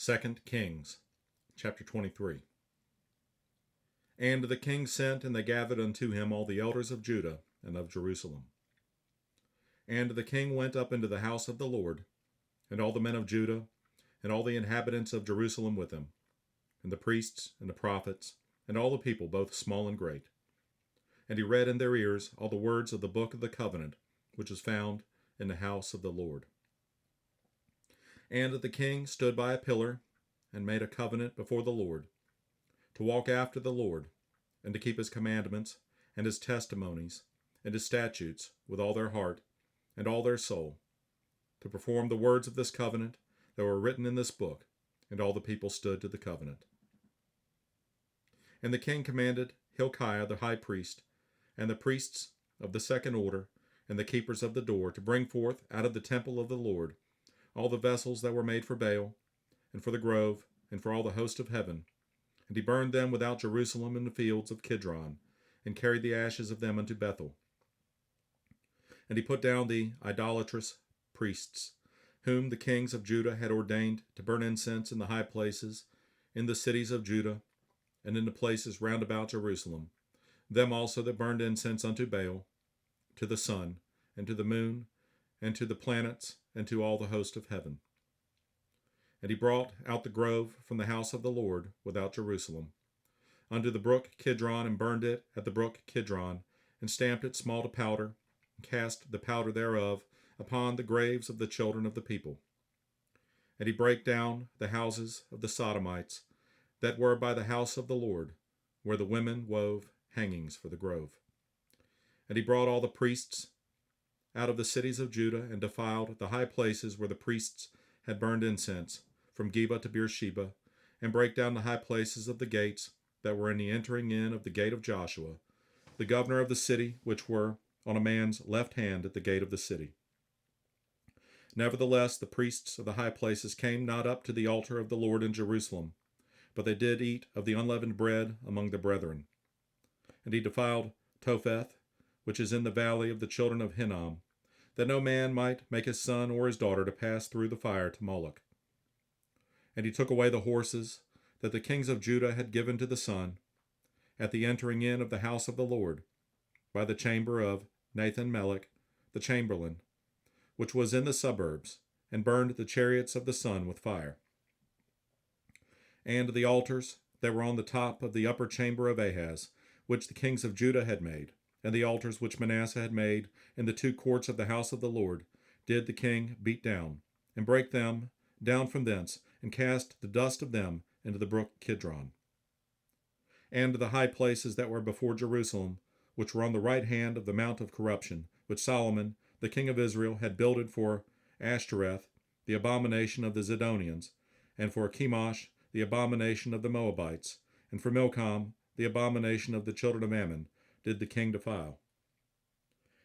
2 Kings, chapter 23. And the king sent, and they gathered unto him all the elders of Judah and of Jerusalem. And the king went up into the house of the Lord, and all the men of Judah, and all the inhabitants of Jerusalem with him, and the priests and the prophets, and all the people, both small and great. And he read in their ears all the words of the book of the covenant, which is found in the house of the Lord. And the king stood by a pillar, and made a covenant before the Lord, to walk after the Lord, and to keep his commandments, and his testimonies, and his statutes, with all their heart, and all their soul, to perform the words of this covenant that were written in this book. And all the people stood to the covenant. And the king commanded Hilkiah the high priest, and the priests of the second order, and the keepers of the door, to bring forth out of the temple of the Lord all the vessels that were made for Baal, and for the grove, and for all the host of heaven. And he burned them without Jerusalem in the fields of Kidron, and carried the ashes of them unto Bethel. And he put down the idolatrous priests, whom the kings of Judah had ordained to burn incense in the high places, in the cities of Judah, and in the places round about Jerusalem, them also that burned incense unto Baal, to the sun, and to the moon, and to the planets, and to all the host of heaven. And he brought out the grove from the house of the Lord without Jerusalem, unto the brook Kidron, and burned it at the brook Kidron, and stamped it small to powder, and cast the powder thereof upon the graves of the children of the people. And he brake down the houses of the Sodomites that were by the house of the Lord, where the women wove hangings for the grove. And he brought all the priests out of the cities of Judah, and defiled the high places where the priests had burned incense, from Geba to Beersheba, and brake down the high places of the gates that were in the entering in of the gate of Joshua, the governor of the city, which were on a man's left hand at the gate of the city. Nevertheless, the priests of the high places came not up to the altar of the Lord in Jerusalem, but they did eat of the unleavened bread among the brethren. And he defiled Topheth, which is in the valley of the children of Hinnom, that no man might make his son or his daughter to pass through the fire to Moloch. And he took away the horses that the kings of Judah had given to the sun, at the entering in of the house of the Lord, by the chamber of Nathan-Melech, the chamberlain, which was in the suburbs, and burned the chariots of the sun with fire. And the altars that were on the top of the upper chamber of Ahaz, which the kings of Judah had made, and the altars which Manasseh had made in the two courts of the house of the Lord, did the king beat down, and break them down from thence, and cast the dust of them into the brook Kidron. And the high places that were before Jerusalem, which were on the right hand of the mount of corruption, which Solomon, the king of Israel, had builded for Ashtoreth, the abomination of the Zidonians, and for Chemosh, the abomination of the Moabites, and for Milcom, the abomination of the children of Ammon, did the king defile.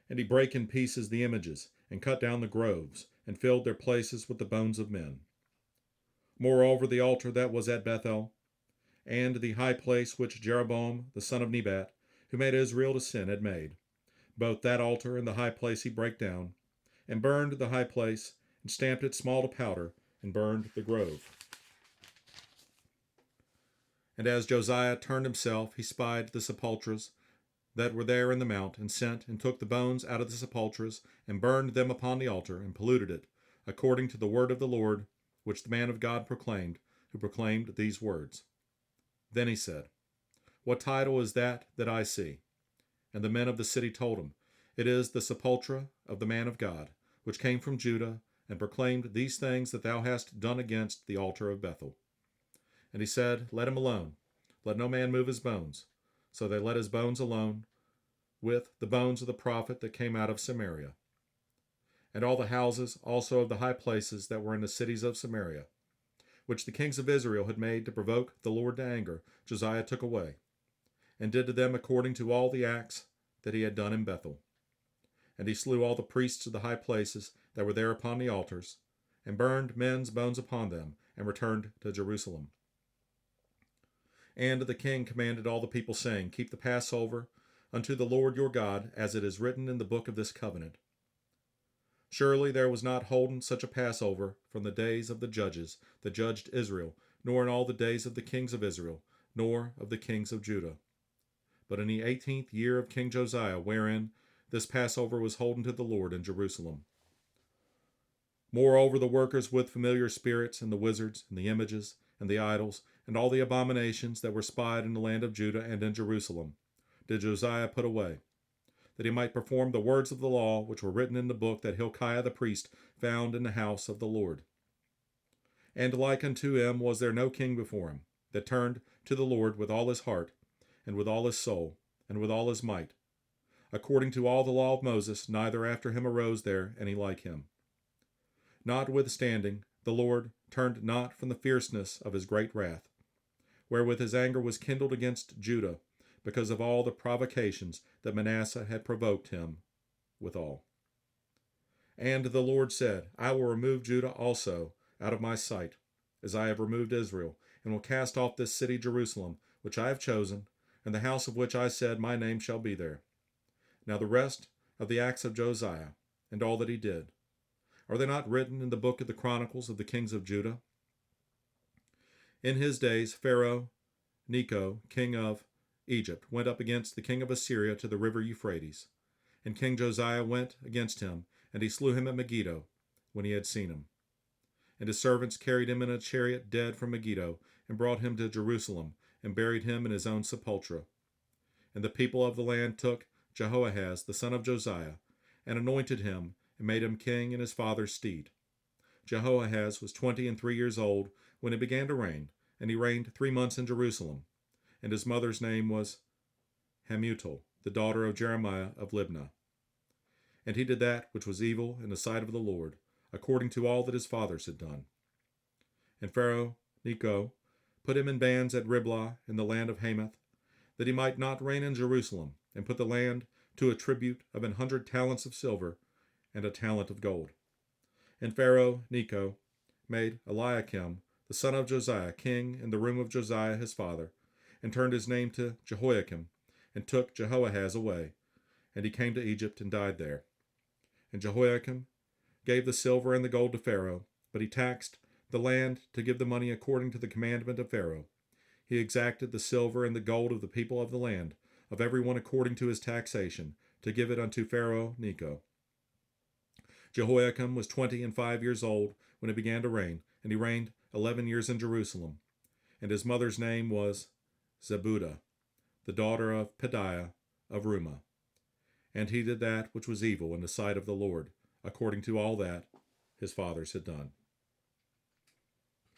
And he brake in pieces the images, and cut down the groves, and filled their places with the bones of men. Moreover, the altar that was at Bethel, and the high place which Jeroboam the son of Nebat, who made Israel to sin, had made, both that altar and the high place he brake down, and burned the high place, and stamped it small to powder, and burned the grove. And as Josiah turned himself, he spied the sepulchres that were there in the mount, and sent and took the bones out of the sepulchres, and burned them upon the altar, and polluted it, according to the word of the Lord, which the man of God proclaimed, who proclaimed these words. Then he said, What title is that I see? And the men of the city told him, It is the sepulchre of the man of God, which came from Judah, and proclaimed these things that thou hast done against the altar of Bethel. And he said, Let him alone. Let no man move his bones. So they let his bones alone, with the bones of the prophet that came out of Samaria. And all the houses also of the high places that were in the cities of Samaria, which the kings of Israel had made to provoke the Lord to anger, Josiah took away, and did to them according to all the acts that he had done in Bethel. And he slew all the priests of the high places that were there upon the altars, and burned men's bones upon them, and returned to Jerusalem. And the king commanded all the people, saying, Keep the Passover unto the Lord your God, as it is written in the book of this covenant. Surely there was not holden such a Passover from the days of the judges that judged Israel, nor in all the days of the kings of Israel, nor of the kings of Judah. But in the 18th year of King Josiah, wherein this Passover was holden to the Lord in Jerusalem. Moreover, the workers with familiar spirits, and the wizards, and the images, and the idols, and all the abominations that were spied in the land of Judah and in Jerusalem, did Josiah put away, that he might perform the words of the law which were written in the book that Hilkiah the priest found in the house of the Lord. And like unto him was there no king before him, that turned to the Lord with all his heart, and with all his soul, and with all his might, according to all the law of Moses, neither after him arose there any like him. Notwithstanding, the Lord turned not from the fierceness of his great wrath, wherewith his anger was kindled against Judah, because of all the provocations that Manasseh had provoked him withal. And the Lord said, I will remove Judah also out of my sight, as I have removed Israel, and will cast off this city Jerusalem, which I have chosen, and the house of which I said, my name shall be there. Now the rest of the acts of Josiah, and all that he did, are they not written in the book of the Chronicles of the kings of Judah? In his days Pharaoh Necho, king of Egypt, went up against the king of Assyria to the river Euphrates. And King Josiah went against him, and he slew him at Megiddo, when he had seen him. And his servants carried him in a chariot dead from Megiddo, and brought him to Jerusalem, and buried him in his own sepulchre. And the people of the land took Jehoahaz the son of Josiah, and anointed him, and made him king in his father's stead. Jehoahaz was 23 years old when he began to reign, and he reigned 3 months in Jerusalem. And his mother's name was Hamutal, the daughter of Jeremiah of Libnah. And he did that which was evil in the sight of the Lord, according to all that his fathers had done. And Pharaoh Necho put him in bands at Riblah in the land of Hamath, that he might not reign in Jerusalem, and put the land to a tribute of 100 talents of silver and a talent of gold. And Pharaoh Necho made Eliakim, the son of Josiah, king in the room of Josiah his father, and turned his name to Jehoiakim, and took Jehoahaz away. And he came to Egypt and died there. And Jehoiakim gave the silver and the gold to Pharaoh, but he taxed the land to give the money according to the commandment of Pharaoh. He exacted the silver and the gold of the people of the land, of every one according to his taxation, to give it unto Pharaoh Necho. Jehoiakim was 25 years old when he began to reign, and he reigned 11 years in Jerusalem. And his mother's name was Zebudah, the daughter of Pedaiah of Rumah. And he did that which was evil in the sight of the Lord, according to all that his fathers had done.